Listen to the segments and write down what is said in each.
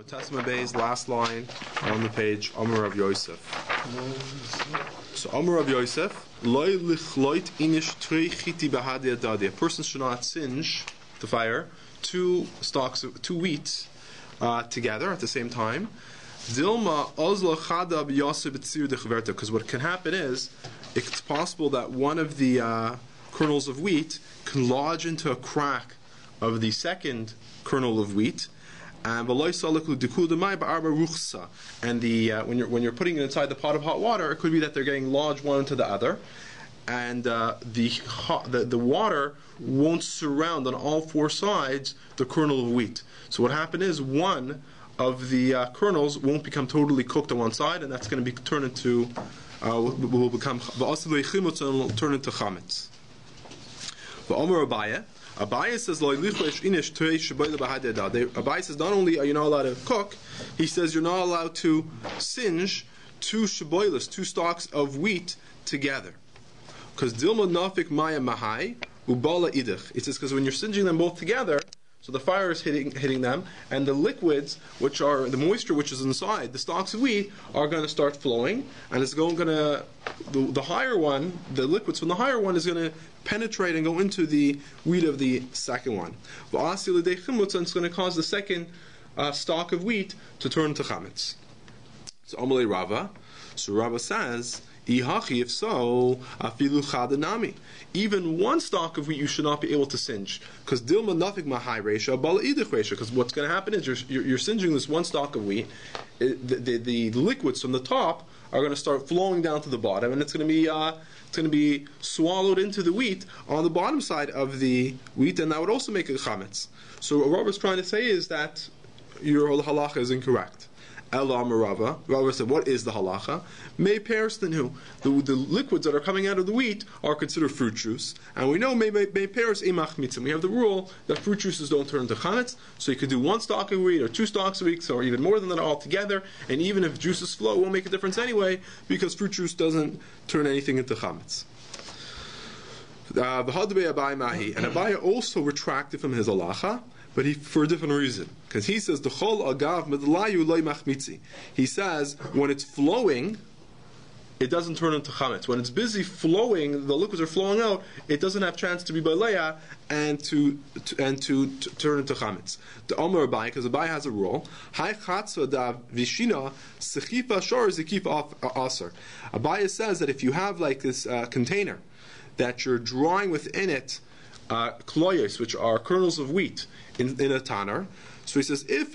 Tesma Bay's last line on the page, Amar of Yosef. So Amar of Yosef, Loi lichloit inish trei chiti bahadi adadi. A person should not singe the fire two wheat together at the same time. Dilma ozla chada b'yaseh b'tzir dechverta. Because what can happen is, it's possible that one of the kernels of wheat can lodge into a crack of the second kernel of wheat. And when you're putting it inside the pot of hot water, it could be that they're getting lodged one into the other, and the water won't surround on all four sides the kernel of wheat. So what happened is one of the kernels won't become totally cooked on one side, and that's going to be turned into will turn into chametz. Aryai says, Aryai says, not only are you not allowed to cook, he says you're not allowed to singe two sheboilas, two stalks of wheat together. Because dilma nafik maya mahai ubala idich. It says because when you're singeing them both together, so the fire is hitting them, and the liquids, which are the moisture which is inside the stalks of wheat, are going to start flowing, and it's going to the higher one, the liquids from the higher one is going to penetrate and go into the wheat of the second one. And it's going to cause the second stalk of wheat to turn to chametz. So Amalei Rava. So Rava says, if so, afilu chadanami. Even one stalk of wheat you should not be able to singe, because dilma nafik mahai reisha bala idich reisha. Because what's going to happen is you're singeing this one stalk of wheat. The liquids from the top are going to start flowing down to the bottom, and it's going to be swallowed into the wheat on the bottom side of the wheat, and that would also make it chametz. So what Rabbi is trying to say is that your halacha is incorrect. Rava said, what is the halacha? May pears than who? The liquids that are coming out of the wheat are considered fruit juice, and we know may pears imach mitzim. We have the rule that fruit juices don't turn into chametz, so you could do one stalk of wheat or two stalks of wheat, or even more than that all together, and even if juices flow, it won't make a difference anyway, because fruit juice doesn't turn anything into chametz. And Aryai also retracted from his halacha, but for a different reason. Because he says, he says, when it's flowing, it doesn't turn into chametz. When it's busy flowing, the liquids are flowing out, it doesn't have chance to be balea and to turn into chametz. The Omer Aryai, because Aryai has a rule, Aryai says that if you have like this container that you're drawing within it kloyos, which are kernels of wheat in a tanner. So he says if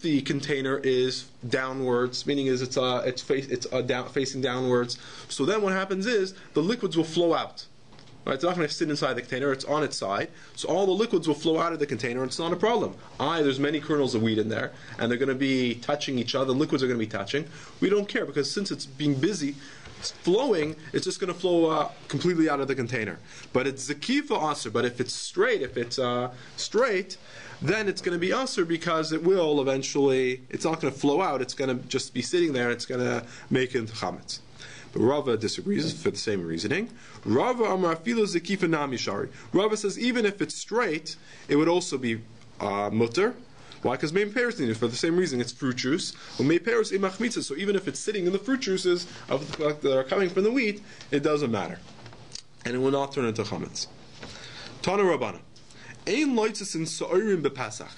the container is downwards, meaning is facing downwards, so then what happens is the liquids will flow out. Right? It's not going to sit inside the container; it's on its side. So all the liquids will flow out of the container, and it's not a problem. There's many kernels of wheat in there, and they're going to be touching each other. The liquids are going to be touching. We don't care because since it's being busy flowing, it's just going to flow completely out of the container. But it's zakifa aser. But if it's straight, then it's going to be aser because it will eventually. It's not going to flow out. It's going to just be sitting there. It's going to make it into chametz. But Rava disagrees for the same reasoning. Rava amar afilu zakifa nami shari. Rava says even if it's straight, it would also be mutter. Why? Because main pears for the same reason, it's fruit juice. Well, main pears imach mitzvah. So even if it's sitting in the fruit juices that are coming from the wheat, it doesn't matter, and it will not turn into chametz. Tana Rabbana, ein loitzes in sa'orim bepasach.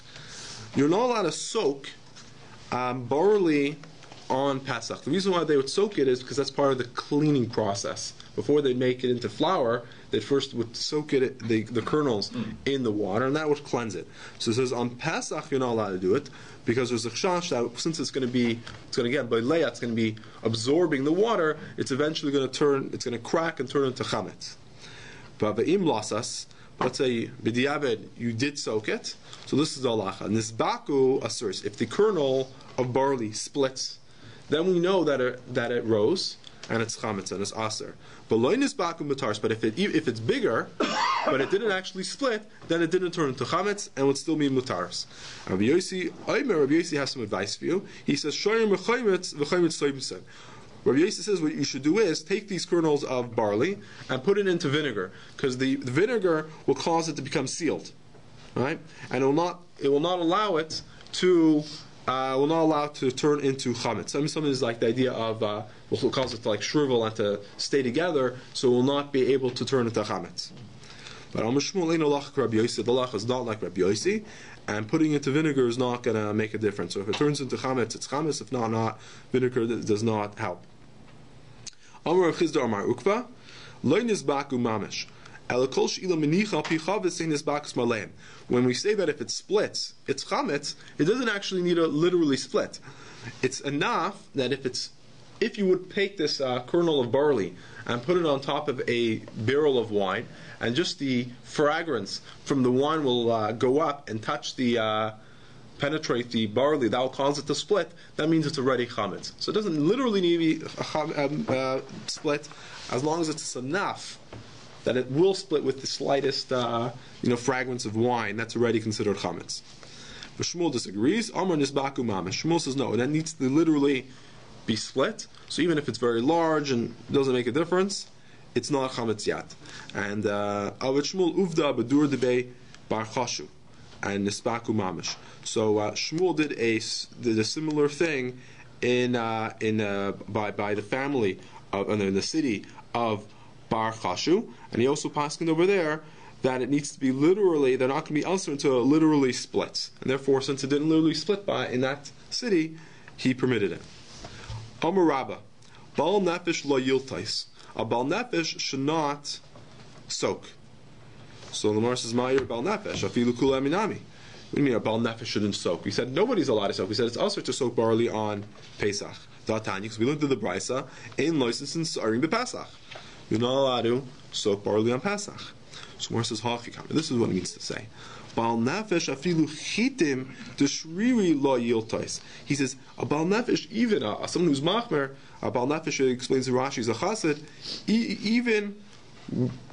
You're not allowed to soak barley on Pesach. The reason why they would soak it is because that's part of the cleaning process. Before they make it into flour, they first would soak it, the kernels in the water, and that would cleanse it. So it says on Pesach you're not allowed to do it because there's a chash that since it's going to get by leia, it's going to be absorbing the water. It's eventually going to crack and turn into chametz. But ve'im lasas, let's say b'diavad you did soak it. So this is the halacha. Nisbaku asurs. If the kernel of barley splits, then we know that it rose and it's chametz and it's aser. But loy nisbaku matars. But if it's bigger, but it didn't actually split, then it didn't turn into chametz and would still be mutars. Rabbi Yossi has some advice for you. He says shoyim v'chaymetz soymsen. Rabbi Yossi says what you should do is take these kernels of barley and put it into vinegar, because the vinegar will cause it to become sealed, right? And it will not allow it to will not allow to turn into chametz. Something is like the idea of what calls it to like shrivel and to stay together, so will not be able to turn into chametz. But the halach is not like Rabbi Yossi, and putting it into vinegar is not going to make a difference. So if it turns into chametz, it's chametz. If not, vinegar does not help. Amar Chisda Amar Ukva, lo nizbaku mamish. When we say that if it splits, it's chametz, it doesn't actually need to literally split. It's enough that if you would take this kernel of barley and put it on top of a barrel of wine, and just the fragrance from the wine will go up and touch penetrate the barley, that will cause it to split, that means it's already chametz. So it doesn't literally need to be split, as long as it's enough that it will split with the slightest fragments of wine. That's already considered chametz. But Shmuel disagrees. Amar nisbaku mamish. Shmuel says no, that needs to literally be split. So even if it's very large and doesn't make a difference, it's not chametz yet. And Avet Shmuel uvda bedur debei bar chashu and nisbaku mamish. So Shmuel did a similar thing in by the family in the city of Bar Chashu, and he also paskined over there that it needs to be literally, they're not going to be answered until it literally splits, and therefore, since it didn't literally split in that city, he permitted it. Amar Rabba, Bal Nefesh lo yiltais. A Bal Nefesh should not soak. So the Gemara says, Ma'ir Bal Nefesh afilu kula minami. What do you mean a Bal Nefesh shouldn't soak? He said nobody's allowed to soak. He said it's also to soak barley on Pesach. Datanya, because we learned in the Brisa, in license and saring the Pesach. You're not allowed to soak barley on Pesach. So Gemara says, this is what it means to say. Bal nefesh afilu chitim deshriri lo yiltais. He says, a bal nefesh, even someone who's machmer, a bal nefesh, explains in Rashi, is a chassid, even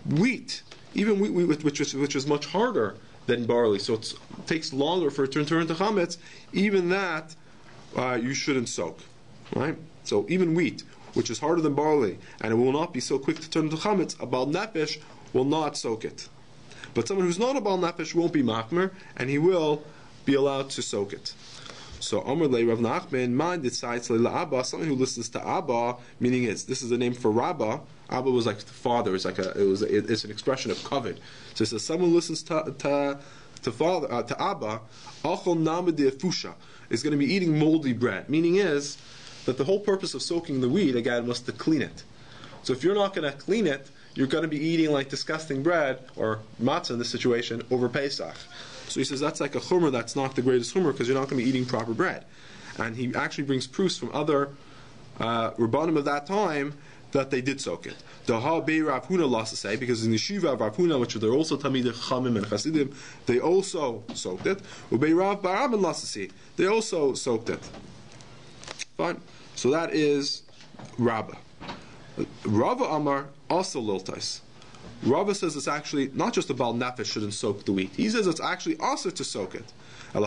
wheat, which is much harder than barley, so it takes longer for it to turn to chametz, even that you shouldn't soak. Right? So even wheat, which is harder than barley, and it will not be so quick to turn into chametz, a bal nefesh will not soak it. But someone who's not a bal nefesh won't be machmer, and he will be allowed to soak it. So Amar le Rav Nachman, man decides le Abba, someone who listens to Abba, meaning this is a name for Rabba. Abba was like the father. It's an expression of kavod. So it says someone who listens to Abba, achol namad defusha, is going to be eating moldy bread. Meaning is that the whole purpose of soaking the wheat, again, was to clean it. So if you're not going to clean it, you're going to be eating like disgusting bread, or matzah in this situation, over Pesach. So he says that's like a chumrah that's not the greatest chumrah, because you're not going to be eating proper bread. And he actually brings proofs from other Rabbanim of that time that they did soak it. The Ha-Bei Rav Huna lost to say, because in the Shiva of Rav Huna, which they're also Talmidei Chachamim and Chasidim, they also soaked it. Ubei Rav Baraban lost to see, they also soaked it. Fine. So that is Rabba. Rava Amar also liltais. Rava says it's actually not just a bal nefesh shouldn't soak the wheat. He says it's actually also to soak it. But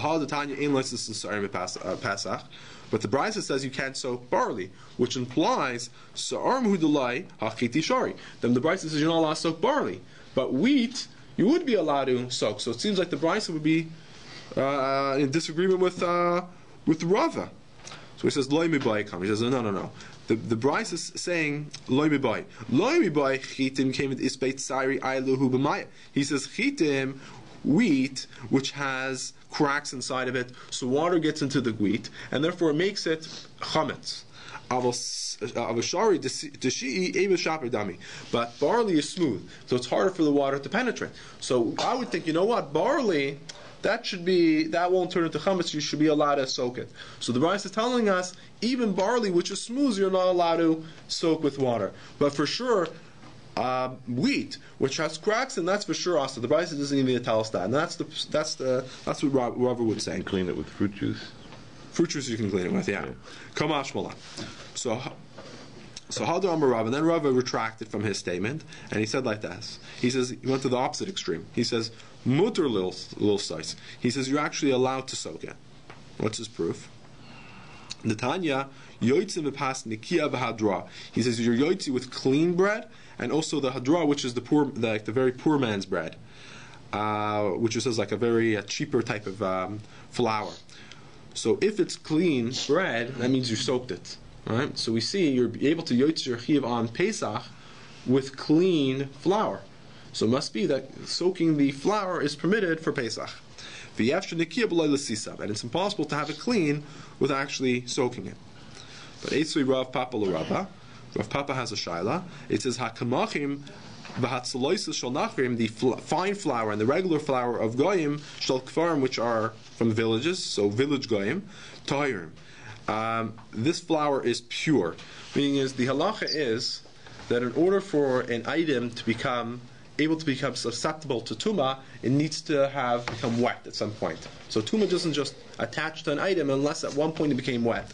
the Brisa says you can't soak barley, which implies sa'arm hudalai hachiti shari. Then the Brisa says you're not allowed to soak barley, but wheat you would be allowed to soak. So it seems like the Brisa would be in disagreement with Rava. So he says loy mibai come. He says no. The Bryce is saying loy mibai. Loy mibai chitim came with isbeit sari ailuhu b'maya. He says chitim, wheat, which has cracks inside of it, so water gets into the wheat, and therefore it makes it chametz. But barley is smooth, so it's harder for the water to penetrate. So I would think, barley, that won't turn into chametz. You should be allowed to soak it. So the Brisa is telling us even barley, which is smooth, you're not allowed to soak with water. But for sure, wheat, which has cracks, and that's for sure also. The Brisa doesn't even tell us that, and that's what Rava would say. You can clean it with fruit juice. Fruit juice you can clean it with, yeah. Kamash Malan. So Hadar Amar Rava, and then Rava retracted from his statement, and he said like this. He says he went to the opposite extreme. He says mutter little size. He says you're actually allowed to soak it. What's his proof? Netanya yoytzim v'pas nikia v'hadra. He says you're yoytzi with clean bread, and also the hadra, which is the very poor man's bread, which is like a very cheaper type of flour. So if it's clean bread, that means you soaked it. Right? So we see you're able to yotzer your chiyuv on Pesach with clean flour. So it must be that soaking the flour is permitted for Pesach. And it's impossible to have it clean without actually soaking it. But Tzvi Rav Papa l'Rabba, Rav Papa has a shaila. It says hakamachim v'hatzaloises shel nachrim, the fine flour and the regular flour of goyim shel kfarim, which are from villages, so village goyim, tahirim. This flour is pure. Meaning is the halacha is that in order for an item to become able to become susceptible to tumah, it needs to have become wet at some point. So tumah doesn't just attach to an item unless at one point it became wet.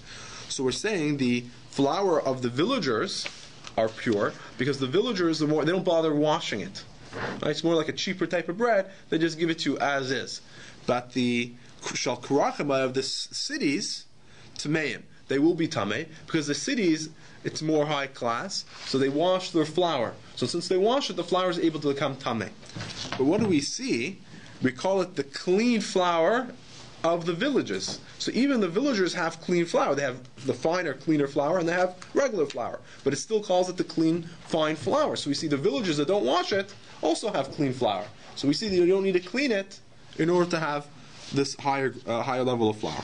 So we're saying the flour of the villagers are pure because the villagers they don't bother washing it. Right? It's more like a cheaper type of bread. They just give it to you as is. But the shal kurachim of the cities, tameim, they will be tamei because the cities it's more high class, so they wash their flour. So since they wash it, the flour is able to become tamei. But what do we see? We call it the clean flour of the villages. So even the villagers have clean flour. They have the finer, cleaner flour, and they have regular flour. But it still calls it the clean, fine flour. So we see the villagers that don't wash it also have clean flour. So we see that you don't need to clean it in order to have this higher level of flour.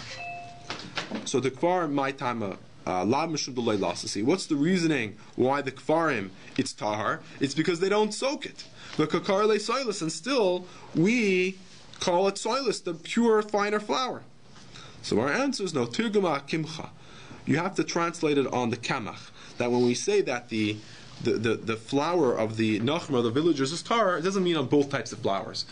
So the kfarim, my time, what's the reasoning why the kfarim it's tahar? It's because they don't soak it. The kakar le soilus, and still we call it soilus, the pure, finer flour. So our answer is no. Tirguma kimcha. You have to translate it on the kamach. That when we say that the flour of the nachma, the villagers, is tahar, it doesn't mean on both types of flours.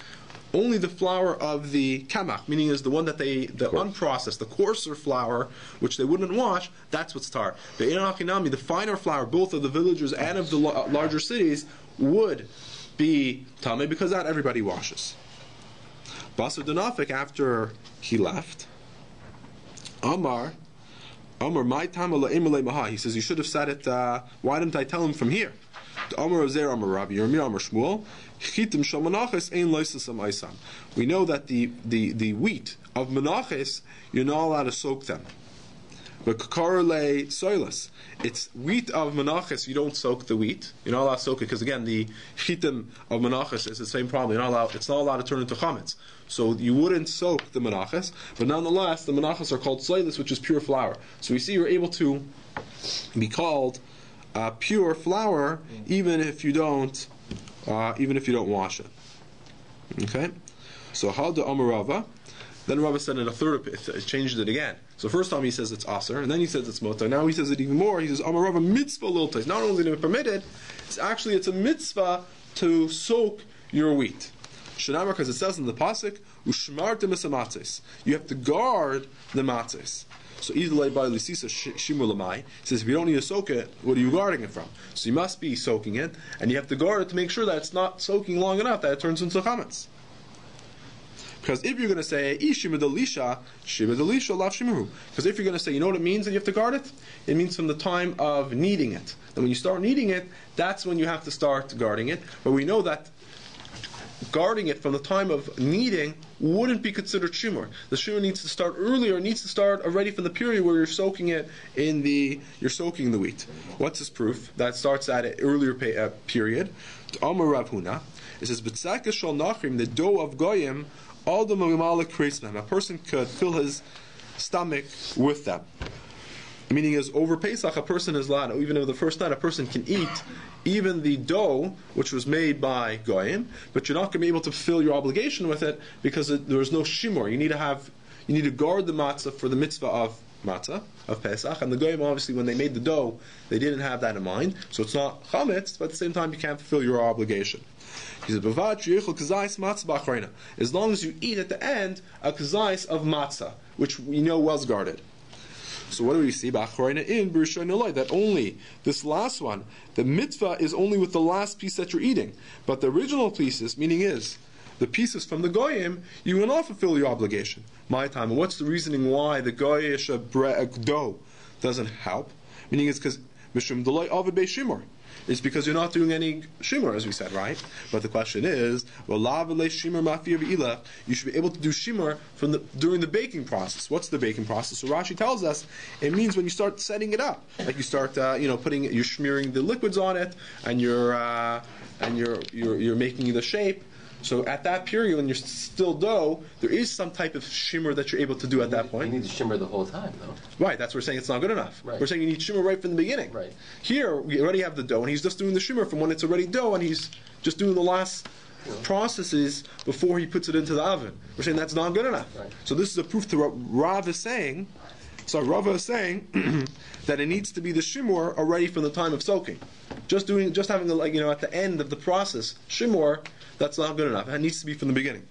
Only the flour of the kamach, meaning is the one that the unprocessed, the coarser flour, which they wouldn't wash, that's what's tar. The inachinami, the finer flour, both of the villagers and of the larger cities, would be tamei because that everybody washes. Basar Donafik, after he left, Amar, my time, he says, you should have said it, why didn't I tell him from here? Amar Ozer, Amar Rabbi, Yirmiyah, Amar Shmuel, we know that the wheat of Menachem, you're not allowed to soak them. But kakarle soilus, it's wheat of Menachem, you don't soak the wheat. You're not allowed to soak it because again the chitim of Menachem is the same problem. It's not allowed to turn into chametz. So you wouldn't soak the Menachem, but nonetheless the Menachem are called soilus, which is pure flour. So we see you're able to be called pure flour even if you don't wash it. Okay? So how do Amarava? Then Rabbi said in a third, changed it again. So first time he says it's aser, and then he says it's motar. Now he says it even more. He says Amarava mitzvah liltais. Not only is it permitted, it's a mitzvah to soak your wheat. Shenamar, because it says in the pasuk, ushmartem es. You have to guard the matzos. So Ital by Lisisa Shimur Lamai says if you don't need to soak it, what are you guarding it from? So you must be soaking it, and you have to guard it to make sure that it's not soaking long enough that it turns into chametz. Because if you're going to say Ishimadalisha, Shimadalisha Lav Shimuru. Because if you're going to say, you know what it means that you have to guard it? It means from the time of kneading it. And when you start kneading it, that's when you have to start guarding it. But we know that guarding it from the time of kneading wouldn't be considered shimur. The shimur needs to start earlier. It needs to start already from the period where you're soaking it you're soaking the wheat. What's this proof? That starts at an earlier period. Amar Rav Huna, it says B'tzaka shal nachrim, the dough of goyim, all the mamalik kreismem. A person could fill his stomach with them. Meaning is over Pesach, a person is allowed, even though the first night a person can eat even the dough which was made by goyim, but you're not going to be able to fulfill your obligation with it because there's no shimur. You need to guard the matzah for the mitzvah of matzah of Pesach, and the goyim obviously when they made the dough they didn't have that in mind, so it's not chametz, but at the same time you can't fulfill your obligation. He says, as long as you eat at the end a kazais of matzah, which we know was guarded. So what do we see? That only this last one, the mitzvah is only with the last piece that you're eating. But the original pieces, meaning is, the pieces from the goyim, you will not fulfill your obligation. My time. And what's the reasoning why the goyish dough doesn't help? Meaning it's because Mishum Delay Avid Be Shimur. is because you're not doing any shimur, as we said, right? But the question is, you should be able to do shimur during the baking process. What's the baking process? So Rashi tells us it means when you start setting it up, like you start, you're smearing the liquids on it, and you're making the shape. So at that period, when you're still dough, there is some type of shimmer that you're able to do at that point. You need to shimmer the whole time, though. Right, that's what we're saying it's not good enough. Right. We're saying you need shimmer right from the beginning. Right. Here, we already have the dough, and he's just doing the shimmer from when it's already dough, and he's just doing the last processes before he puts it into the oven. We're saying that's not good enough. Right. So this is a proof to what Rav is saying. So Rava is saying that it needs to be the shimur already from the time of soaking. Just having at the end of the process shimur, that's not good enough. It needs to be from the beginning.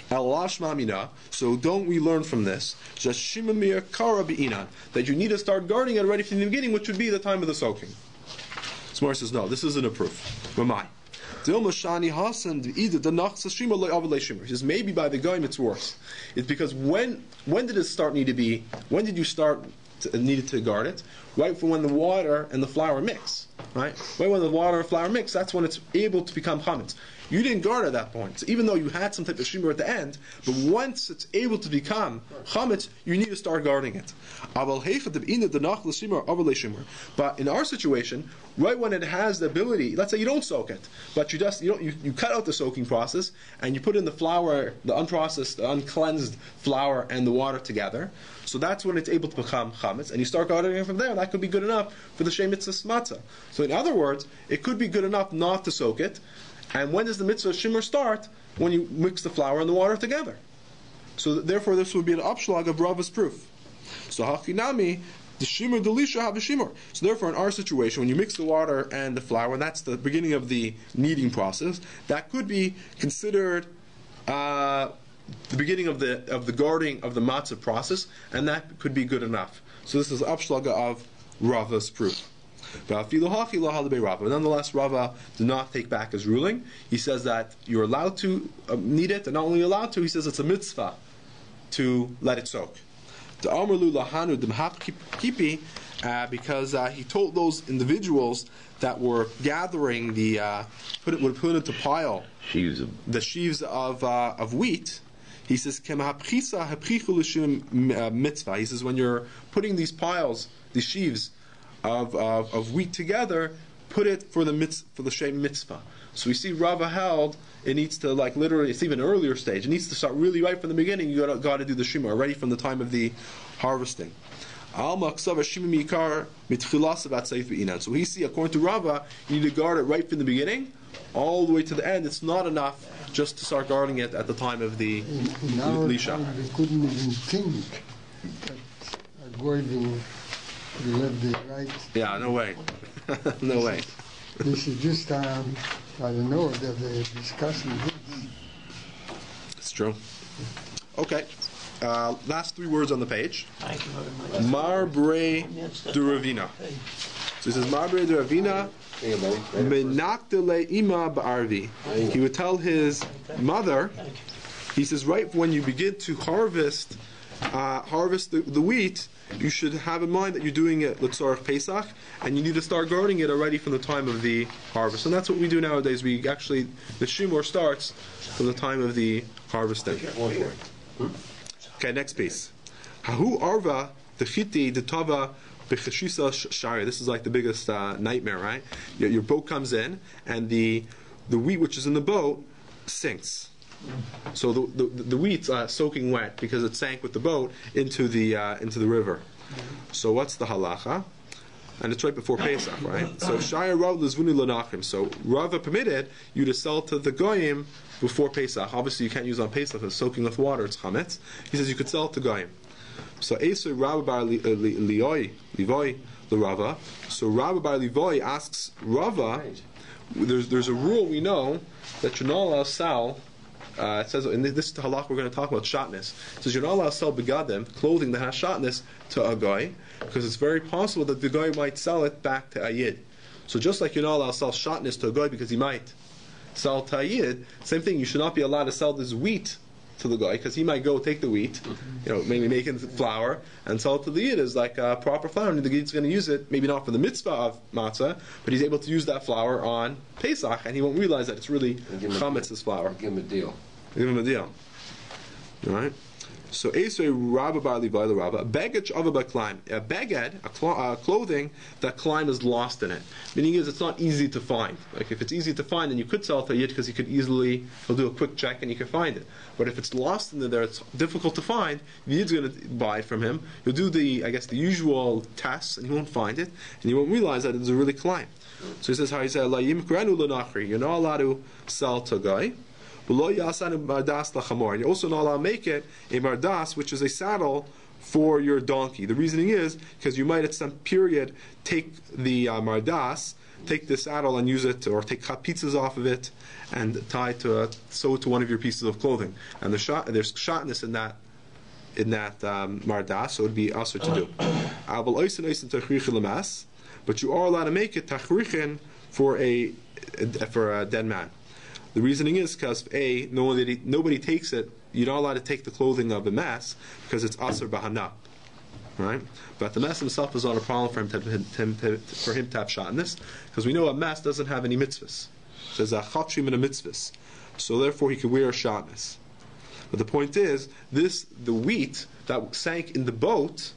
So don't we learn from this that you need to start guarding it already from the beginning, which would be the time of the soaking? Smar says no, this isn't a proof. He says maybe by the Goyim it's worse. It's because when did it start need to be? When did you start needed to guard it? Right from when the water and the flour mix. Right? Right when the water and flour mix, that's when it's able to become chametz. You didn't guard at that point. So even though you had some type of shimur at the end, but once it's able to become chametz, you need to start guarding it. But in our situation, right when it has the ability, let's say you don't soak it, but you cut out the soaking process and you put in the flour, the unprocessed, the uncleansed flour and the water together. So that's when it's able to become chametz, and you start guarding it from there, and that could be good enough for the shem mitzvah matzah. So in other words, it could be good enough not to soak it. And when does the mitzvah shimmer start? When you mix the flour and the water together. So therefore, this would be an upshlag of Rava's proof. So hachinami, the shimmer delisha have a shimmer. So therefore, in our situation, when you mix the water and the flour, and that's the beginning of the kneading process, that could be considered the beginning of the guarding of the matzah process, and that could be good enough. So this is upshlag of Rava's proof. But nonetheless, Rava did not take back his ruling. He says that you're allowed to knead it, and not only allowed to, he says it's a mitzvah to let it soak. Because he told those individuals that were gathering would put into pile the sheaves of wheat. He says, mitzvah. He says, when you're putting these piles, these sheaves of wheat together, put it for the shem mitzvah. So we see Rava held it needs to literally, it's even an earlier stage. It needs to start really right from the beginning. You got to do the shimur already from the time of the harvesting. So we see, according to Rava, you need to guard it right from the beginning all the way to the end. It's not enough just to start guarding it at the time of the lisha. We couldn't even think that avoiding the left, the right. Yeah, no way. No way. This is just, I don't know, that they're discussing this. It's true. Okay. Last three words on the page. Marbre de Ravina. So he says, Marbre de Ravina, Menaktele ima ba'arvi. He would tell his mother, he says, right when you begin to harvest the wheat, you should have in mind that you're doing it l'tzorach Pesach, and you need to start guarding it already from the time of the harvest. And that's what we do nowadays. The shimur starts from the time of the harvesting. Okay, next piece. Hahu arva dechiti detava b'cheshisa shari. This is like the biggest nightmare, right? Your boat comes in, and the wheat which is in the boat sinks. So the wheat's soaking wet because it sank with the boat into the river. So what's the halacha? And it's right before Pesach, right? So Shaya Rav Lizvuni Lanachim. So Rava permitted you to sell to the Goyim before Pesach. Obviously you can't use on Pesach, it's soaking with water, it's chametz. He says you could sell it to Goyim. So Esau Rabbi Bar Levoy the Rava. So Rabbi Bar Levoy asks Rava, there's a rule we know that you're not allowed to sell. It says in this halach we're going to talk about shatnez. It says you're not allowed to sell begadim, clothing that has shatnez, to a guy, because it's very possible that the guy might sell it back to a yid. So just like you're not allowed to sell shatnez to a guy because he might sell to a yid, same thing, you should not be allowed to sell this wheat to the guy, because he might go take the wheat, maybe make it flour and sell it to the Yid as like a proper flour, and the Yid's going to use it, maybe not for the mitzvah of matzah, but he's able to use that flour on Pesach, and he won't realize that it's really chametz's flour. Give him a deal. Give him a deal. All right. So Esrei Rabba Bar Levi Rabba, a beged of a climb, a beged, a clothing that climb is lost in it. Meaning is it's not easy to find. Like if it's easy to find, then you could sell it to a Yid because he'll do a quick check and you can find it. But if it's lost in there, it's difficult to find. The Yid's going to buy it from him. He'll do the usual tests and he won't find it, and he won't realize that it's a really climb. So he says how he said, you're not allowed to sell to a guy. And you're also not allowed to make it a mardas, which is a saddle for your donkey. The reasoning is because you might at some period take the mardas, take the saddle and use it, or take cut pizzas off of it and sew it to one of your pieces of clothing. And there's shotness in that mardas, so it would be also to do. But you are allowed to make it tachrichin for a dead man. The reasoning is because nobody takes it. You're not allowed to take the clothing of a mess because it's aser bahana, right? But the mess himself is not a problem for him to have shotness, because we know a mess doesn't have any mitzvahs. There's a chatshim and a mitzvahs, so therefore he could wear a shotness. But the point is, the wheat that sank in the boat,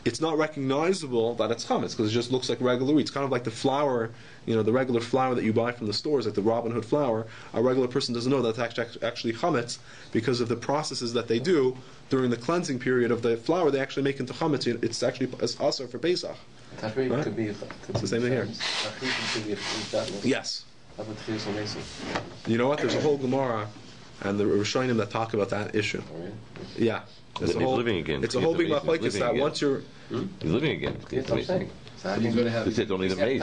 it's not recognizable that it's chametz because it just looks like regular wheat. It's kind of like the flour, the regular flour that you buy from the stores, like the Robin Hood flour. A regular person doesn't know that's actually chametz because of the processes that they do during the cleansing period of the flour. They actually make into chametz. It's actually also for Pesach. Right? Could be it's the same thing here. Yes. You know what? There's a whole Gemara and the Rishonim that talk about that issue. Yeah. He's living again. It's a whole big machlokes that once you're... He's living again. That's what I'm saying. He's going to have... It's only the mace.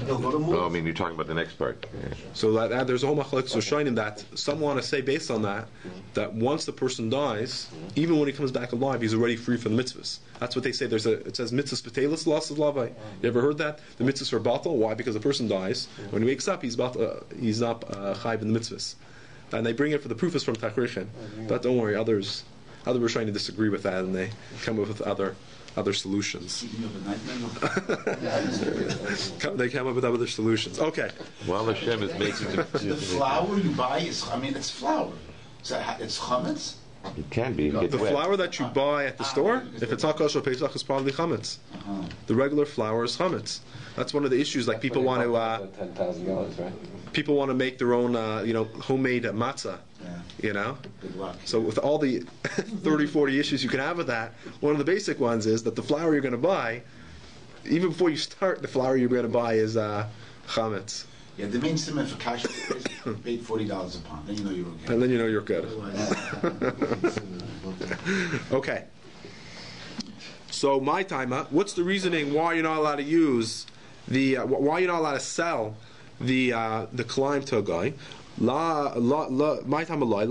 Oh, I mean, you're talking about the next part. Yeah. So that there's a whole machlokes Rishonim that some want to say based on that once the person dies, even when he comes back alive, he's already free from the mitzvahs. That's what they say. It says mitzvahs patelis lasses lavai. You ever heard that? The mitzvahs are batal. Why? Because the person dies. When he wakes up, he's not chayiv in the mitzvahs. And they bring it for the proof is from Tachrichin. But don't worry, others were trying to disagree with that, and they come up with other solutions. They come up with other solutions. Okay. While Hashem is making the flour you buy it's flour. It's chametz. It can be. The flour that you buy at the store, if it's not kosher Pesach, is probably chametz. The regular flour is chametz. That's one of the issues. Like people want to, $10,000, right? People want to make their own, homemade matzah. Good luck. So with all the 30, 40 issues you can have with that, one of the basic ones is that the flour you're going to buy, even before you start, the flour you're going to buy is chametz. Yeah, the main simon for cash is paid $40 a pound. Then you know you're okay. And then you know you're good. Okay. So my timer. What's the reasoning why you're not allowed to use why you're not allowed to sell the climb to a guy? My time lie.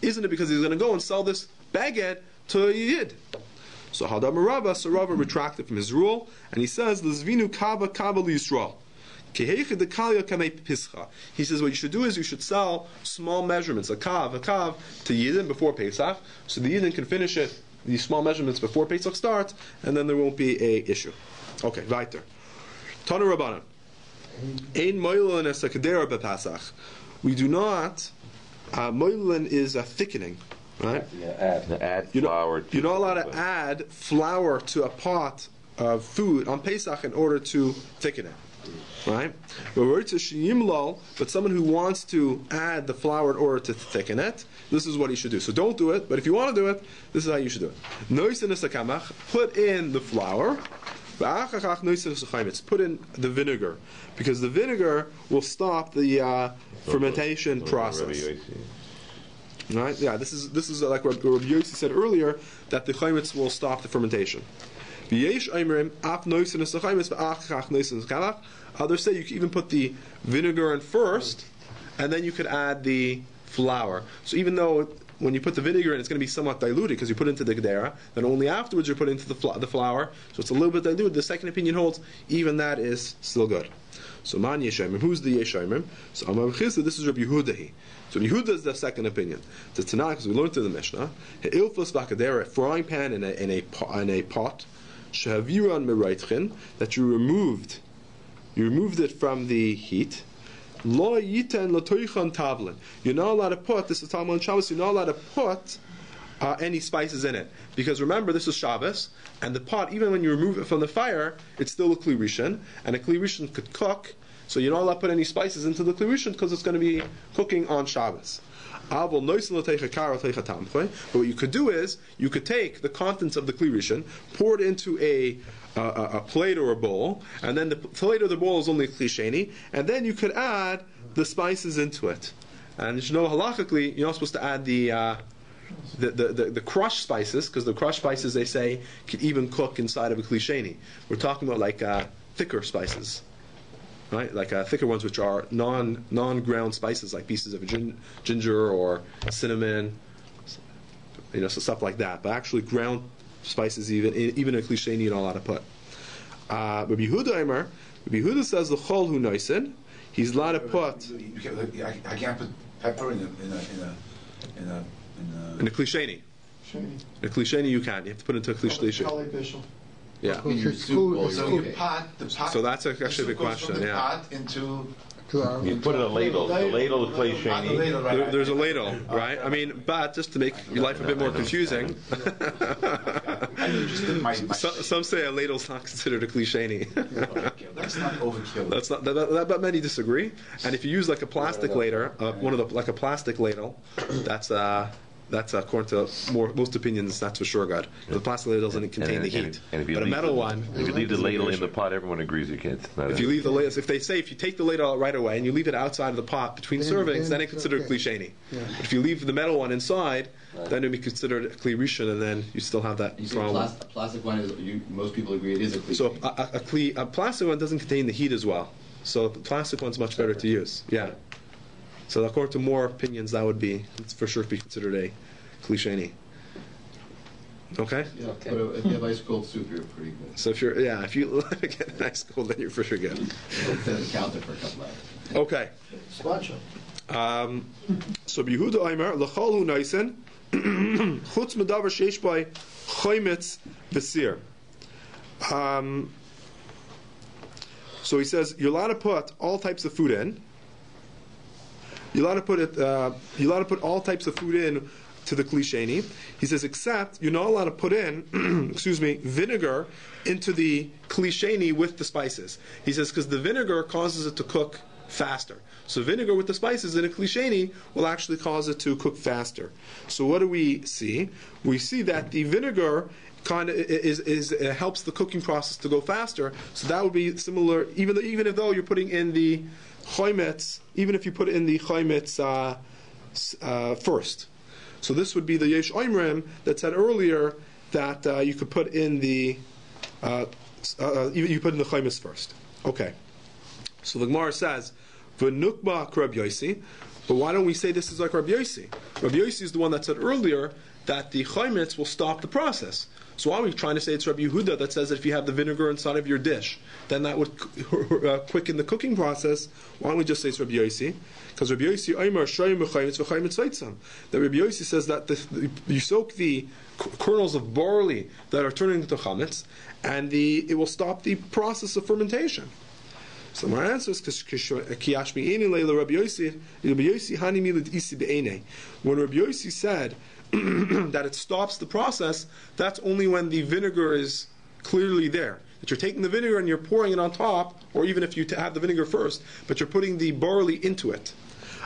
Isn't it because he's going to go and sell this baguette to a Yid? So Rabbi retracted from his rule, and he says, "L'zvinu kava Yisrael." He says what you should do is you should sell small measurements, a kav to Yidden before Pesach, so the Yidden can finish it, these small measurements before Pesach starts, and then there won't be a issue. Okay, weiter. Tanu Rabbanan. Ein moilin es a kedera bepasach. We do not. Moilin is a thickening, right? Add flour. You're not allowed to add flour to a pot of food on Pesach in order to thicken it, right? But someone who wants to add the flour in order to thicken it, this is what he should do. So don't do it. But if you want to do it, this is how you should do it. Put in the flour. Put in the vinegar, because the vinegar will stop the fermentation process. Right? Yeah, this is like what Rabbi Yossi said earlier, that the chametz will stop the fermentation. Others say you can even put the vinegar in first, and then you could add the flour. So even though when you put the vinegar in, it's going to be somewhat diluted because you put it into the Gedera, then only afterwards you put it into the flour, so it's a little bit diluted. The second opinion holds, even that is still good. So man Yeshayimim. Who's the Yeshayimim? So Amar Chizda, this is Rabbi Yehuda. So Rabbi Yehuda is the second opinion. The Tanakh, because we learned in the Mishnah, He'ilfus v'akadera, a frying pan in a pot, shehaviran meraitchin, that you removed it from the heat. Lo yiten latoichan tavlin. You're not allowed to put, this is Talmud on Shabbos, you're not allowed to put any spices in it. Because remember, this is Shabbos, and the pot, even when you remove it from the fire, it's still a Kli Rishon, and a Kli Rishon could cook, so you're not allowed to put any spices into the Kli Rishon because it's going to be cooking on Shabbos. But what you could do is, you could take the contents of the Kli Rishon, pour it into a plate or a bowl, and then the plate or the bowl is only Kli Sheni, and then you could add the spices into it. And you know, halachically, you're not supposed to add the crushed spices, because the crushed spices, they say, can even cook inside of a Kli Sheni. We're talking about like thicker spices, right? Like thicker ones, which are non-ground spices, like pieces of ginger or cinnamon, so stuff like that. But actually, ground spices, even a Kli Sheni, you're not allowed to put. Rabbi Yehuda says the chol hu noisin. He's allowed to put. I can't put pepper in a Kli Sheni. In a Kli Sheni you can. You have to put it into a Kli Sheni. Yeah. Because it's So food. you pot the pot. So that's actually a big goes from question. the Yeah. pot into You put in a ladle. The ladle is Kli on the Sheni. ladle, right? There's a ladle, right? I mean, but just to make your life a bit more confusing, I know, just my some say a ladle's not considered a Kli Sheni. That's not overkill. That's not. But many disagree. And if you use like a plastic ladle, like a plastic ladle, that's according to most opinions, that's for sure good. The plastic ladle doesn't contain the heat. And But a metal one. If you leave the ladle in the pot, everyone agrees you can't. If you leave the ladle, if you take the ladle out right away and you leave it outside of the pot between servings, then it's considered okay. Kli Sheni. Yeah. But if you leave the metal one inside, then it'll be considered a Kli Rishon, and then you still have that You say problem. a plastic one is, most people agree it is a clean. So a plastic one doesn't contain the heat as well. So the plastic one's much better to use. Yeah. So according to more opinions, that would be, it's for sure be considered a Kli Sheni. Okay? Yeah, but if you have ice cold soup, you're pretty good. So if you get a nice cold, then you're for sure good. Instead of the counter for a couple hours. Okay. Squatcha. So Yehuda Aimer l'chol hu naisen chutz medavar sheish by choimetz v'sir. So he says you're allowed to put all types of food in. You're allowed to put it. You're allowed to put all types of food in to the Kli Sheni. He says, except you're not allowed to put in, vinegar into the Kli Sheni with the spices. He says because the vinegar causes it to cook faster. So vinegar with the spices in a Kli Sheni will actually cause it to cook faster. So what do we see? We see that the vinegar kind of helps the cooking process to go faster. So that would be similar, even though you're putting in the choimetz, even if you put in the choimetz first. So this would be the Yesh Oimrim that said earlier that you could put in the you put in the choimetz first. Okay. So the Gemara says, "V'nukba Rabbi Yosi," but why don't we say this is like Rabbi Yosi? Rabbi Yosi is the one that said earlier that the choimetz will stop the process. So why are we trying to say it's Rabbi Yehuda that says that if you have the vinegar inside of your dish, then that would quicken the cooking process? Why don't we just say it's Rabbi Yosi? Because Rabbi Yosi Omer Shoyim B'Choimetz V'Choimetz Veitzam. That Rabbi Yosi says that you soak the kernels of barley that are turning into chametz, and it will stop the process of fermentation. So my answer is when Rabbi Yosi said that it stops the process, that's only when the vinegar is clearly there. That you're taking the vinegar and you're pouring it on top, or even if you have the vinegar first, but you're putting the barley into it.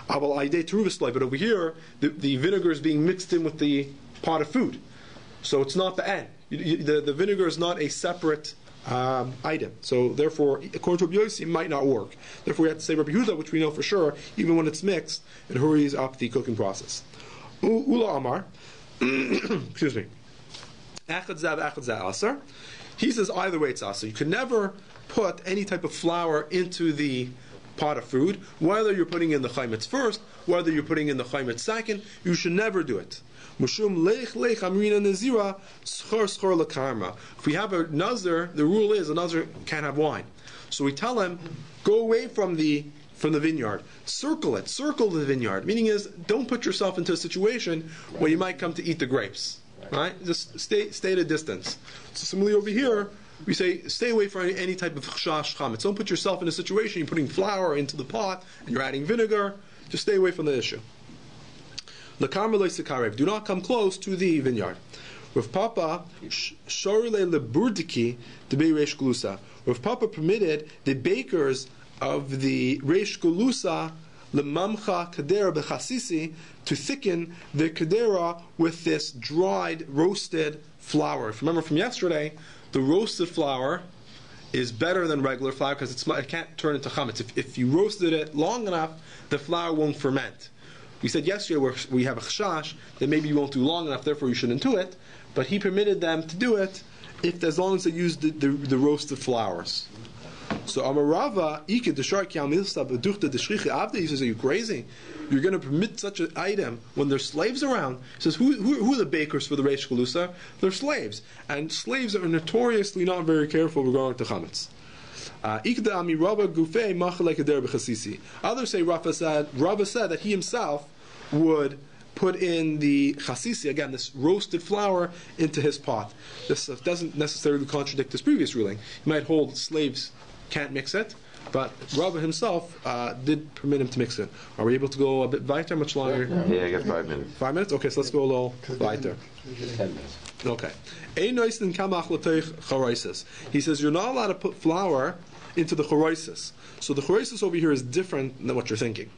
But over here, the vinegar is being mixed in with the pot of food. So it's not the end. The vinegar is not a separate item. So therefore, according to Rabbi Yossi, it might not work. Therefore, we have to say Rabbi Yehuda, which we know for sure, even when it's mixed, it hurries up the cooking process. Ula Amar, excuse me. Echad zav, echad za asar. He says either way it's asar. You can never put any type of flour into the pot of food, whether you're putting in the choimetz first, whether you're putting in the choimetz second. You should never do it. Mushum lech lech amrina nazira schor schor lakarma. If we have a nazir, the rule is a nazir can't have wine. So we tell him, go away from the vineyard. Circle the vineyard. Meaning is, don't put yourself into a situation where you might come to eat the grapes. Right? Just stay at a distance. So similarly over here, we say, stay away from any type of chash chametz. Don't put yourself in a situation, you're putting flour into the pot, and you're adding vinegar. Just stay away from the issue. Do not come close to the vineyard. Rav Papa Rav Papa permitted the bakers of the Reish Gulusa lemamcha kadera bechasisi to thicken the kadera with this dried, roasted flour. If you remember from yesterday, the roasted flour is better than regular flour because it can't turn into chametz. If you roasted it long enough, the flour won't ferment. We said yesterday we have a chashash that maybe you won't do long enough, therefore you shouldn't do it. But he permitted them to do it as long as they used the roasted flours. So Amarava, he says, are you crazy? You're going to permit such an item when there's slaves around? He says, who are the bakers for the Reish Galusa? They're slaves. And slaves are notoriously not very careful regarding to chametz. Others say Rava said that he himself would put in the chasisi, again, this roasted flour, into his pot. This doesn't necessarily contradict his previous ruling. He might hold slaves can't mix it, but Rabbi himself did permit him to mix it. Are we able to go a bit weiter, much longer? Yeah, I got 5 minutes. 5 minutes? Okay, so let's go a little weiter. 10 minutes. Okay. He says you're not allowed to put flour into the choroisis. So the choroisis over here is different than what you're thinking.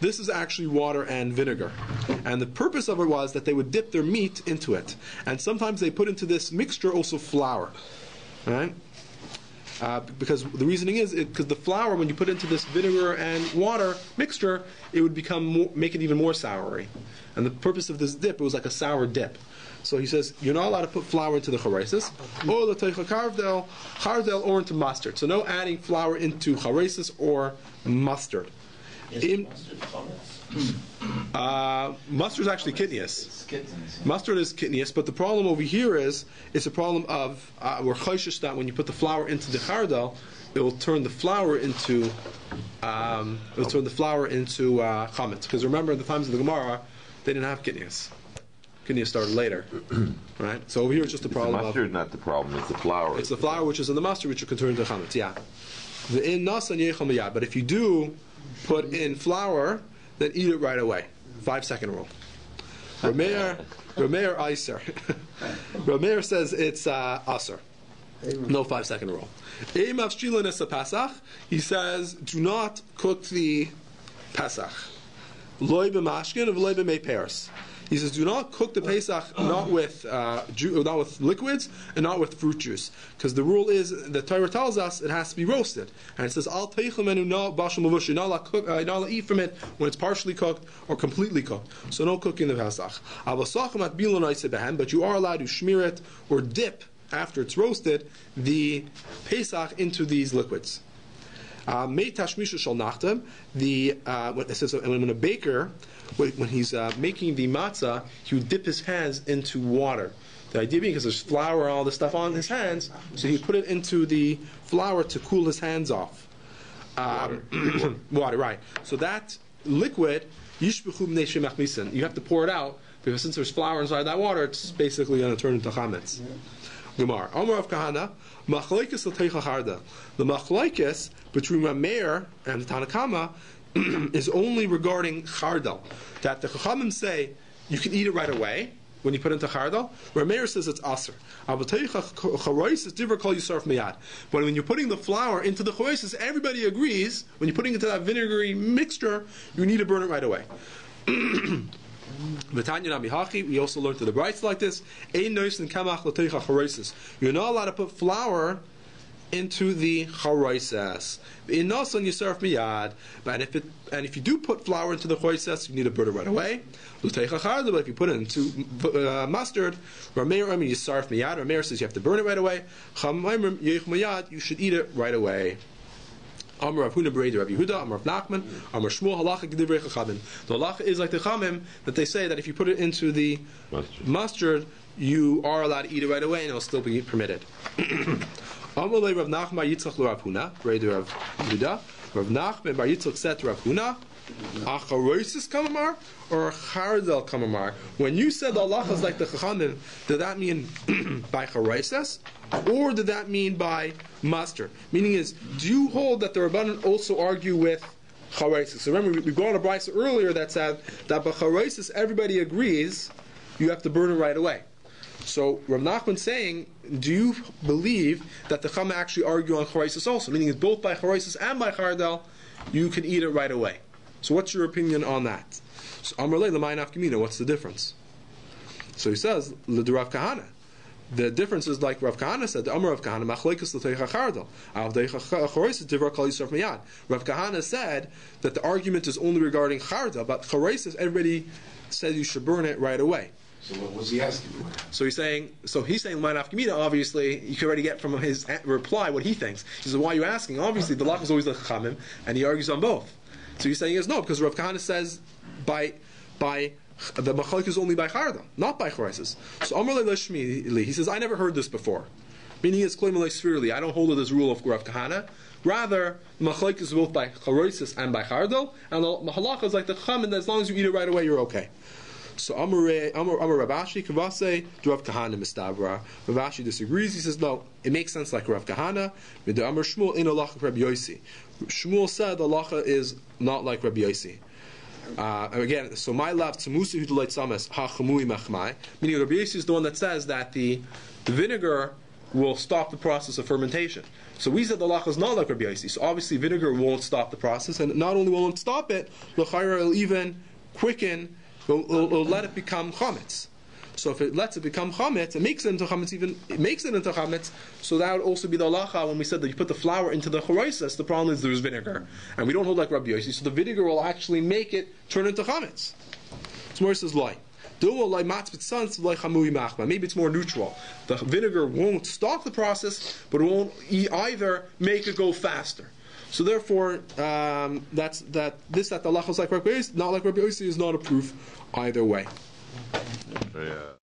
This is actually water and vinegar. And the purpose of it was that they would dip their meat into it. And sometimes they put into this mixture also flour. Right? Because the reasoning is because the flour, when you put into this vinegar and water mixture, it would make it even more soury. And the purpose of this dip, it was like a sour dip. So he says you're not allowed to put flour into the charesis, or chardel, or into mustard. So no adding flour into charesis or mustard. Mustard is actually kitnius. Mustard is kitnius, but the problem over here is it's a problem of we're chayshish that when you put the flour into the chardel, it will turn the flour into chametz. Because remember, in the times of the Gemara, they didn't have kitnius. Kitnius started later, right? So over here it's just a problem. The mustard, not the problem. It's the flour. It's the flour which is in the mustard which you can turn into chametz. Yeah. But if you do put in flour, then eat it right away. 5-second rule. Rameir Iser. Rameir says it's Aser. No 5-second rule. He says, do not cook the Pesach. Loy b'mashkin of loy b'mei pears. He says, do not cook the Pesach not with liquids and not with fruit juice, because the rule is the Torah tells us it has to be roasted, and it says al teichamenu no bashal mavush. You're not allowed to eat from it when it's partially cooked or completely cooked. So no cooking the Pesach. But you are allowed to smear it or dip after it's roasted the Pesach into these liquids. When it says when a baker, when he's making the matzah, he would dip his hands into water. The idea being because there's flour and all this stuff on his hands, so he put it into the flour to cool his hands off. Water, right. So that liquid, you have to pour it out, because since there's flour inside that water, it's basically going to turn into chametz. Gemara. Amar of Kahana, machlokes l'teicha harda. The machlokes between Rameir and the Tanakama is only regarding chardal. That the Chachamim say you can eat it right away when you put it into chardal. Rameir says it's aser. Charois is different. Call yisarf miyad. But when you're putting the flour into the charois, everybody agrees when you're putting it into that vinegary mixture, you need to burn it right away. We also learned to the brights like this. You're not allowed to put flour into the charoisas. And if you do put flour into the charoisas, you need to burn it right away. But if you put it into mustard, Rameir says you have to burn it right away. You should eat it right away. Amar Rav Huna Berei Rav Yehuda, Amar Rav Nachman, Amar Shmuel Halacha Gedivrei Chachamim. The halacha is like the Chaim that they say that if you put it into the mustard, you are allowed to eat it right away and it will still be permitted. Amalei Rav Nachman Yitzchak Rav Huna, Rav Yehuda. Rav Nachman Bar Yitzchak said to Rav Huna, Acharosis kamamar or Chardal kamamar. When you said the halacha is like the Chachamim, did that mean by Charosis, or did that mean by master? Meaning is, do you hold that the Rabbanan also argue with Charosis? So remember, we brought a brisa earlier that said that by Charosis everybody agrees you have to burn it right away. So Rav Nachman saying, do you believe that the Chama actually argue on Charosis also? Meaning it's both by Charosis and by Chardal, you can eat it right away. So what's your opinion on that? So Amar Le L'may nafkamina, what's the difference? So he says, L'Rav Kahana. The difference is like Rav Kahana said, the Amar Rav Kahana, Machlekes L'Teicha Chardal. Avdeicha Charosis Divar Kal Yisrael Miyad. Rav Kahana said that the argument is only regarding Chardal, but Charosis, everybody said you should burn it right away. So what was he asking? So he's saying Manaf Gemida, obviously, you can already get from his reply what he thinks. He says, why are you asking? Obviously, the Lach is always the Chachamim, and he argues on both. So he's saying is no, because Rav Kahana says by the Machalik is only by Charda, not by Charosis. So Amar Lashmi, he says, I never heard this before. Meaning it's Kloimalei Svirli. I don't hold it as rule of Rav Kahana. Rather, the Machalik is both by Charosis and by Chardal, and the Halacha is like the Chachamim, that as long as you eat it right away, you're okay. So Amar Rabashi Kavase Rav Kahana Mistavra. Rabashi disagrees. He says no, it makes sense like Rav Kahana. Amar Shmuel in halacha Rabbi Yosi. Shmuel said the halacha is not like Rabbi Yosi. Again, so my love to Musa who delights samas ha chamui machmai. Meaning Rabbi Yosi is the one that says that the vinegar will stop the process of fermentation. So we said the halacha is not like Rabbi Yosi. So obviously vinegar won't stop the process, and not only will it stop it, l'chayra will even quicken. Will let it become chametz. So if it lets it become chametz, it makes it into chametz. So that would also be the halacha when we said that you put the flour into the chorosis. The problem is there's vinegar, and we don't hold like Rabbi Yosi. So the vinegar will actually make it turn into chametz. So Mor says lie. Maybe it's more neutral. The vinegar won't stop the process, but it won't either make it go faster. So therefore, that the halacha is like Rabbi Yosi, not like Rabbi Yosi, is not a proof either way. Yeah.